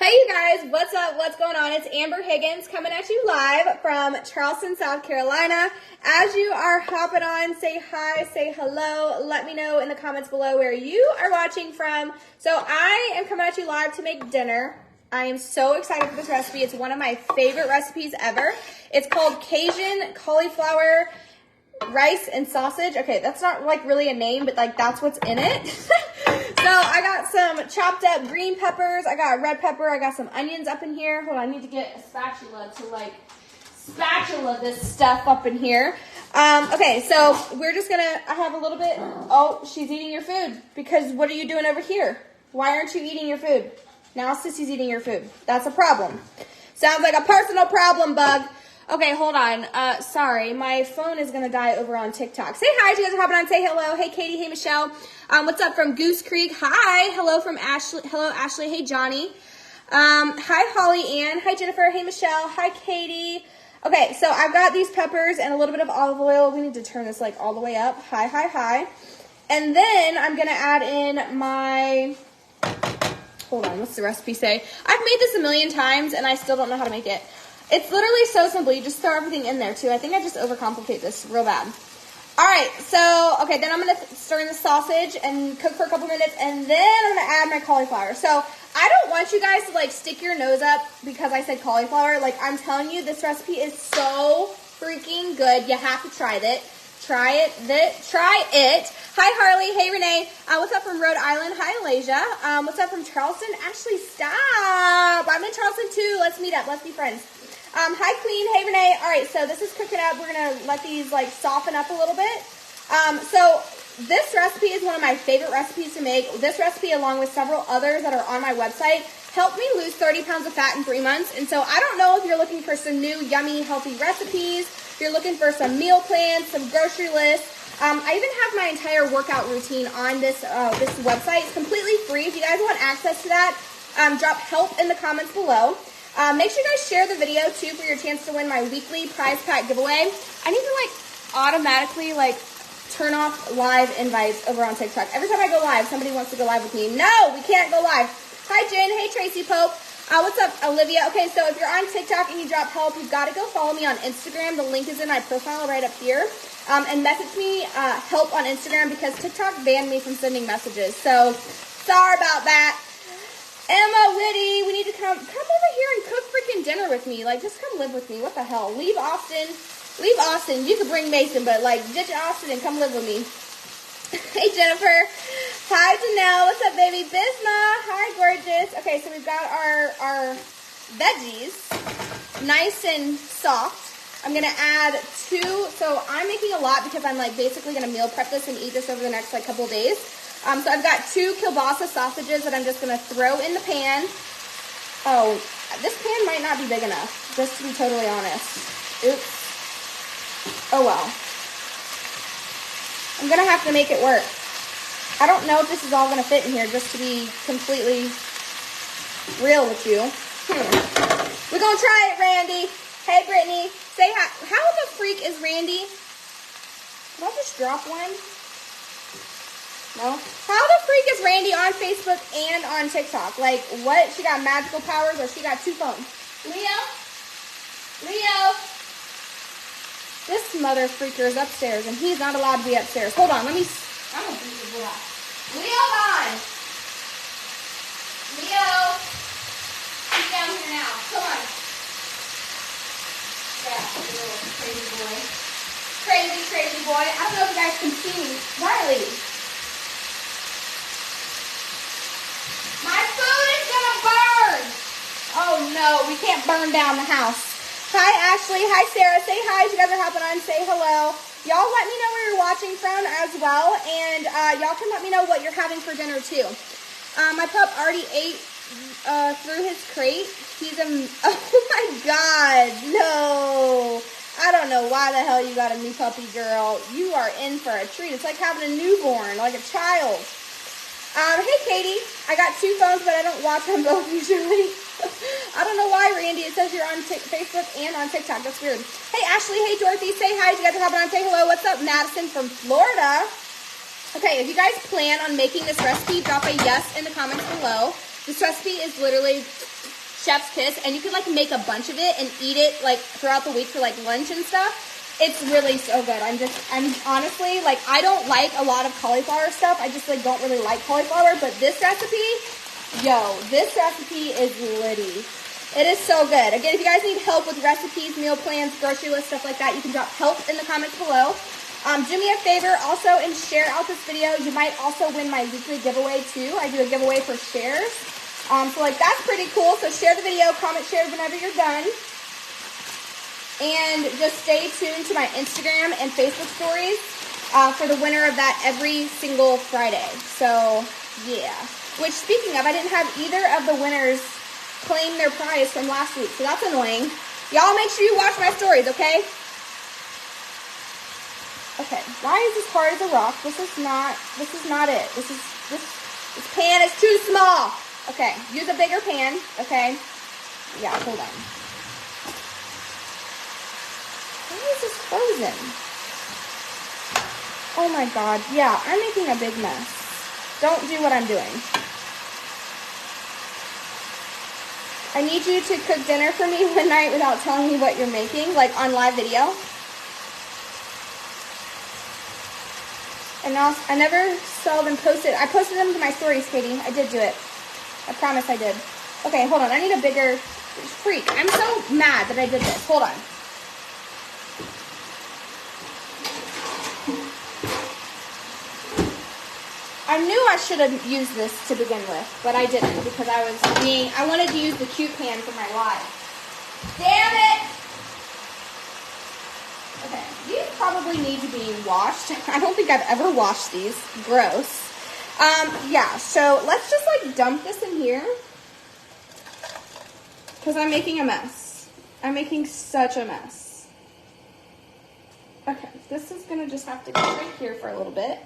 Hey you guys, what's up? What's going on? It's Amber Higgins coming at you live from Charleston, South Carolina. As you are hopping on, say hi, say hello. Let me know in the comments below where you are watching from. So I am coming at you live to make dinner. I am so excited for this recipe. It's one of my favorite recipes ever. It's called Cajun Cauliflower Rice and Sausage. Okay, that's not like really a name, but like that's what's in it. So I got some chopped up green peppers. I got red pepper. I got some onions up in here. Hold on, I need to get a spatula to like spatula this stuff up in here. Okay, so we're just gonna, I have a little bit. Oh, she's eating your food because what are you doing over here? Why aren't you eating your food? Now Sissy's eating your food. That's a problem. Sounds like a personal problem, bug. Okay, hold on. Sorry, my phone is going to die over on TikTok. Say hi, you guys are hopping on. Say hello. Hey, Katie. Hey, Michelle. What's up from Goose Creek? Hi. Hello from Ashley. Hello, Ashley. Hey, Johnny. Hi, Holly Ann. Hi, Jennifer. Hey, Michelle. Hi, Katie. Okay, so I've got these peppers and a little bit of olive oil. We need to turn this like all the way up. Hi, hi, hi. And then I'm going to add in my... Hold on. What's the recipe say? I've made this a million times and I still don't know how to make it. It's literally so simple. You just throw everything in there, too. I think I just overcomplicate this real bad. All right, so, okay, then I'm going to stir in the sausage and cook for a couple minutes, and then I'm going to add my cauliflower. So I don't want you guys to, like, stick your nose up because I said cauliflower. Like, I'm telling you, this recipe is so freaking good. You have to try it. Try it. Hi, Harley. Hey, Renee. What's up from Rhode Island? Hi, Alasia. What's up from Charleston? Ashley, stop. I'm in Charleston, too. Let's meet up. Let's be friends. Hi, Queen. Hey, Renee. All right, so this is cooking up. We're going to let these, like, soften up a little bit. So this recipe is one of my favorite recipes to make. This recipe, along with several others that are on my website, helped me lose 30 pounds of fat in 3 months. And so I don't know if you're looking for some new, yummy, healthy recipes, if you're looking for some meal plans, some grocery lists. I even have my entire workout routine on this website. It's completely free. If you guys want access to that, drop help in the comments below. Make sure you guys share the video, too, for your chance to win my weekly prize pack giveaway. I need to, like, automatically, like, turn off live invites over on TikTok. Every time I go live, somebody wants to go live with me. No, we can't go live. Hi, Jen. Hey, Tracy Pope. What's up, Olivia? Okay, so if you're on TikTok and you drop help, you've got to go follow me on Instagram. The link is in my profile right up here. And message me help on Instagram because TikTok banned me from sending messages. So, sorry about that. Emma Whitty, we need to come over here and cook freaking dinner with me. Like, just come live with me. What the hell? Leave Austin. Leave Austin. You could bring Mason, but, like, ditch Austin and come live with me. Hey, Jennifer. Hi, Janelle. What's up, baby? Bisma. Hi, gorgeous. Okay, so we've got our veggies nice and soft. I'm going to add 2. So I'm making a lot because I'm, like, basically going to meal prep this and eat this over the next, like, couple of days. So I've got 2 kielbasa sausages that I'm just going to throw in the pan. Oh, this pan might not be big enough, just to be totally honest. Oops. Oh, well. I'm going to have to make it work. I don't know if this is all going to fit in here, just to be completely real with you. We're going to try it, Randy. Hey, Brittany. Say hi. How the freak is Randy? Did I just drop one? No? How the freak is Randy on Facebook and on TikTok? Like, what? She got magical powers or she got 2 phones? Leo? This mother freaker is upstairs and he's not allowed to be upstairs. Hold on, I'm going to beat his butt. Leo, on! Leo! He's down here now. Come on. Yeah, little crazy boy. Crazy boy. I don't know if you guys can see me. Riley. My food is gonna burn! Oh no, we can't burn down the house. Hi Ashley, hi Sarah, say hi if you guys are hopping on, say hello. Y'all let me know where you're watching from as well, and y'all can let me know what you're having for dinner too. My pup already ate through his crate. Oh my god, no. I don't know why the hell you got a new puppy, girl. You are in for a treat. It's like having a newborn, like a child. Hey, Katie. I got 2 phones, but I don't watch on both usually. I don't know why, Randy. It says you're on Facebook and on TikTok. That's weird. Hey, Ashley. Hey, Dorothy. Say hi. You guys are hopping on. Say hello. What's up, Madison from Florida? Okay, if you guys plan on making this recipe, drop a yes in the comments below. This recipe is literally chef's kiss, and you can like make a bunch of it and eat it like throughout the week for like lunch and stuff. It's really so good. I'm honestly, like, I don't like a lot of cauliflower stuff. I just like don't really like cauliflower, but this recipe, this recipe is litty. It is so good. Again, if you guys need help with recipes, meal plans, grocery lists, stuff like that, you can drop help in the comments below. Do me a favor also and share out this video. You might also win my weekly giveaway too. I do a giveaway for shares. So like that's pretty cool. So share the video, comment, share whenever you're done. And just stay tuned to my Instagram and Facebook stories for the winner of that every single Friday. So yeah. Which speaking of, I didn't have either of the winners claim their prize from last week. So that's annoying. Y'all make sure you watch my stories, okay? Okay, why is this hard as a rock? This is not it. This pan is too small. Okay, use a bigger pan, okay? Yeah, hold on. Why is this frozen? Oh my God, yeah, I'm making a big mess. Don't do what I'm doing. I need you to cook dinner for me one night without telling me what you're making, like on live video. And now, I never saw them posted. I posted them to my stories, Katie. I did do it. I promise I did. Okay, hold on. I need a bigger freak. I'm so mad that I did this. Hold on. I knew I should have used this to begin with, but I didn't because I wanted to use the cute pan for my live. Damn it! Okay, these probably need to be washed. I don't think I've ever washed these. Gross. Yeah, so let's just like dump this in here because I'm making a mess. I'm making such a mess. Okay, this is gonna just have to go right here for a little bit.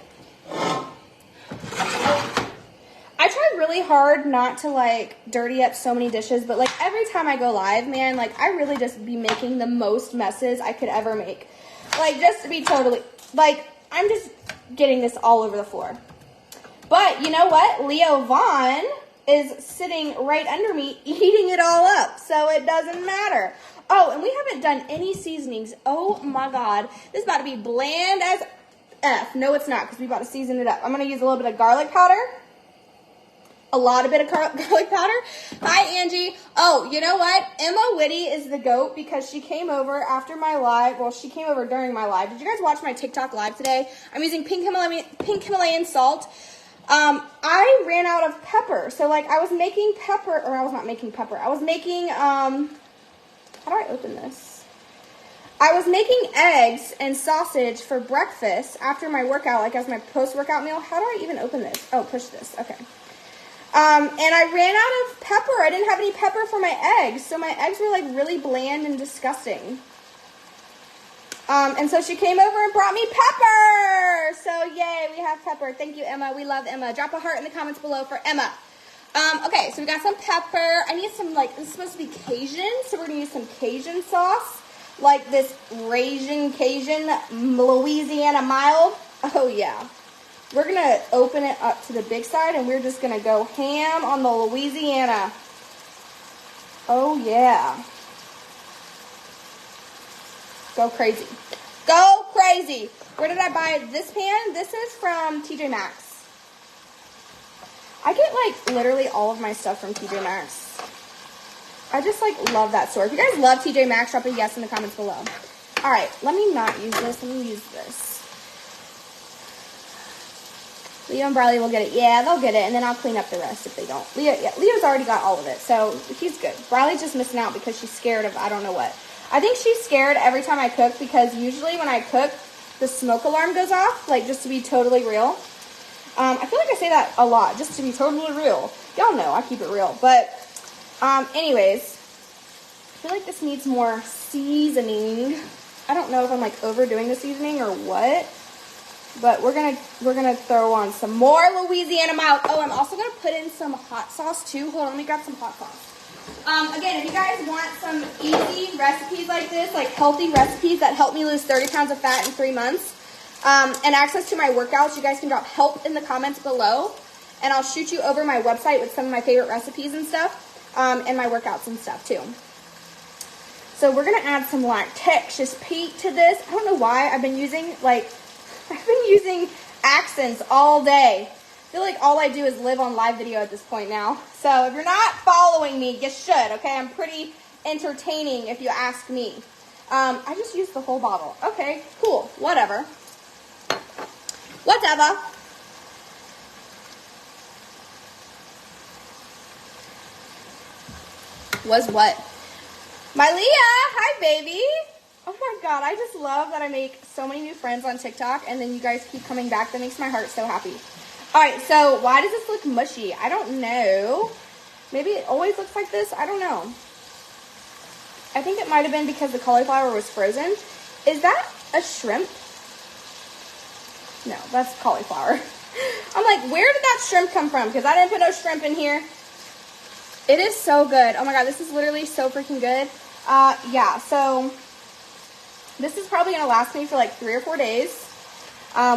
I try really hard not to like dirty up so many dishes, but like every time I go live, man, like I really just be making the most messes I could ever make. Like just to be totally, like I'm just getting this all over the floor. But you know what? Leo Vaughn is sitting right under me eating it all up, so it doesn't matter. Oh, and we haven't done any seasonings. Oh my God. This is about to be bland as F. No, it's not, because we about to season it up. I'm going to use a little bit of garlic powder. A lot of bit of garlic powder. Hi, Angie. Oh, you know what? Emma Whitty is the GOAT because she came over after my live. Well, she came over during my live. Did you guys watch my TikTok live today? I'm using pink Himalayan salt. I ran out of pepper. So, like, I was making pepper, or I was not making pepper. I was making, how do I open this? I was making eggs and sausage for breakfast after my workout, like as my post-workout meal. How do I even open this? Oh, push this. Okay. And I ran out of pepper. I didn't have any pepper for my eggs. So my eggs were like really bland and disgusting. And so she came over and brought me pepper. So yay, we have pepper. Thank you, Emma. We love Emma. Drop a heart in the comments below for Emma. Okay, so we got some pepper. I need some, like, this is supposed to be Cajun. So we're going to use some Cajun sauce. Like this Cajun Louisiana mild. Oh yeah. We're going to open it up to the big side and we're just going to go ham on the Louisiana. Oh yeah. Go crazy. Go crazy. Where did I buy this pan? This is from TJ Maxx. I get like literally all of my stuff from TJ Maxx. I just like love that store. If you guys love TJ Maxx, drop a yes in the comments below. All right, let me not use this. Let me use this. Leo and Briley will get it. Yeah, they'll get it, and then I'll clean up the rest if they don't. Leo's already got all of it, so he's good. Briley's just missing out because she's scared of I don't know what. I think she's scared every time I cook because usually when I cook, the smoke alarm goes off, like just to be totally real. I feel like I say that a lot, just to be totally real. Y'all know I keep it real, but anyways, I feel like this needs more seasoning. I don't know if I'm like overdoing the seasoning or what, but we're gonna throw on some more Louisiana mild. Oh, I'm also gonna put in some hot sauce too. Hold on, let me grab some hot sauce. Again, if you guys want some easy recipes like this, like healthy recipes that help me lose 30 pounds of fat in 3 months, and access to my workouts, you guys can drop help in the comments below, and I'll shoot you over my website with some of my favorite recipes and stuff. and my workouts and stuff too. So we're gonna add some lactextrous peat to this. I don't know why I've been using accents all day. I feel like all I do is live on live video at this point now. So if you're not following me, you should, okay? I'm pretty entertaining if you ask me. I just used the whole bottle. Okay, cool, whatever. Whatever. Was what? My Leah, hi baby. Oh my God, I just love that I make so many new friends on TikTok and then you guys keep coming back. That makes my heart so happy. All right, so why does this look mushy? I don't know. Maybe it always looks like this. I don't know. I think it might have been because the cauliflower was frozen. Is that a shrimp? No, that's cauliflower. I'm like, where did that shrimp come from? Because I didn't put no shrimp in here. It is so good. Oh my God, this is literally so freaking good. Yeah, so this is probably gonna last me for like 3 or 4 days,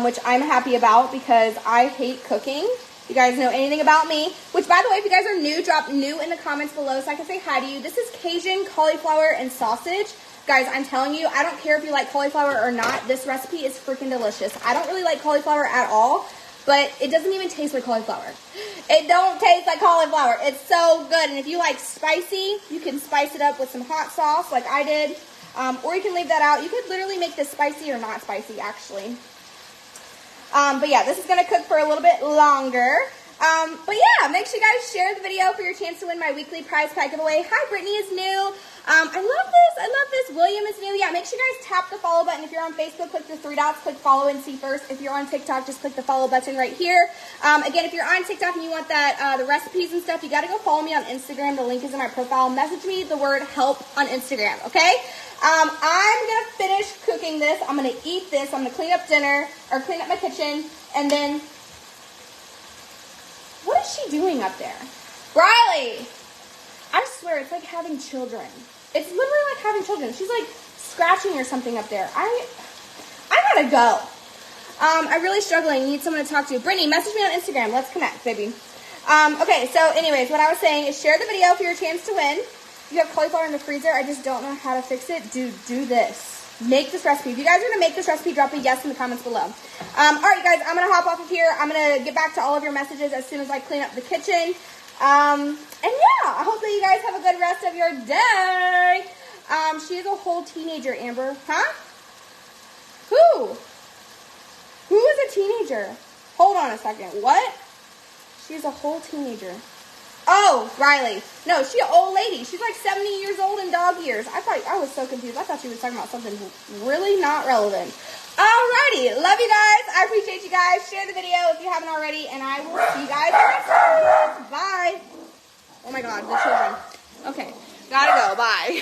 which I'm happy about because I hate cooking. If you guys know anything about me, which by the way, if you guys are new, drop new in the comments below so I can say hi to you. This is Cajun cauliflower and sausage. Guys, I'm telling you, I don't care if you like cauliflower or not, this recipe is freaking delicious. I don't really like cauliflower at all, but it doesn't even taste like cauliflower. It don't taste like cauliflower. It's so good. And if you like spicy, you can spice it up with some hot sauce like I did. Or you can leave that out. You could literally make this spicy or not spicy, actually. But yeah, this is going to cook for a little bit longer. But yeah, make sure you guys share the video for your chance to win my weekly prize pack giveaway. Hi, Brittany is new. I love this. I love this. William is new. Yeah, make sure you guys tap the follow button. If you're on Facebook, click the 3 dots, click follow and see first. If you're on TikTok, just click the follow button right here. Again, if you're on TikTok and you want that the recipes and stuff, you got to go follow me on Instagram. The link is in my profile. Message me the word help on Instagram, okay? I'm going to finish cooking this. I'm going to eat this. I'm going to clean up dinner or clean up my kitchen. And then, what is she doing up there? Riley! I swear, it's like having children. It's literally like having children. She's like scratching or something up there. I gotta go. I'm really struggling. Need someone to talk to. Brittany, message me on Instagram. Let's connect, baby. Okay, so anyways, what I was saying is share the video for your chance to win. You have cauliflower in the freezer. I just don't know how to fix it. Dude, do this. Make this recipe. If you guys are gonna make this recipe, drop a yes in the comments below. All right, guys, I'm gonna hop off of here. I'm gonna get back to all of your messages as soon as I clean up the kitchen. And yeah, I hope that you guys have a good rest of your day. She is a whole teenager, Amber. Huh? Who? Who is a teenager? Hold on a second. What? She's a whole teenager. Oh, Riley. No, she's an old lady. She's like 70 years old in dog years. I was so confused. I thought she was talking about something really not relevant. Alrighty. Love you guys. I appreciate you guys. Share the video if you haven't already, and I will see you guys next time. Bye. Oh my God, the children. Okay. Gotta go. Bye.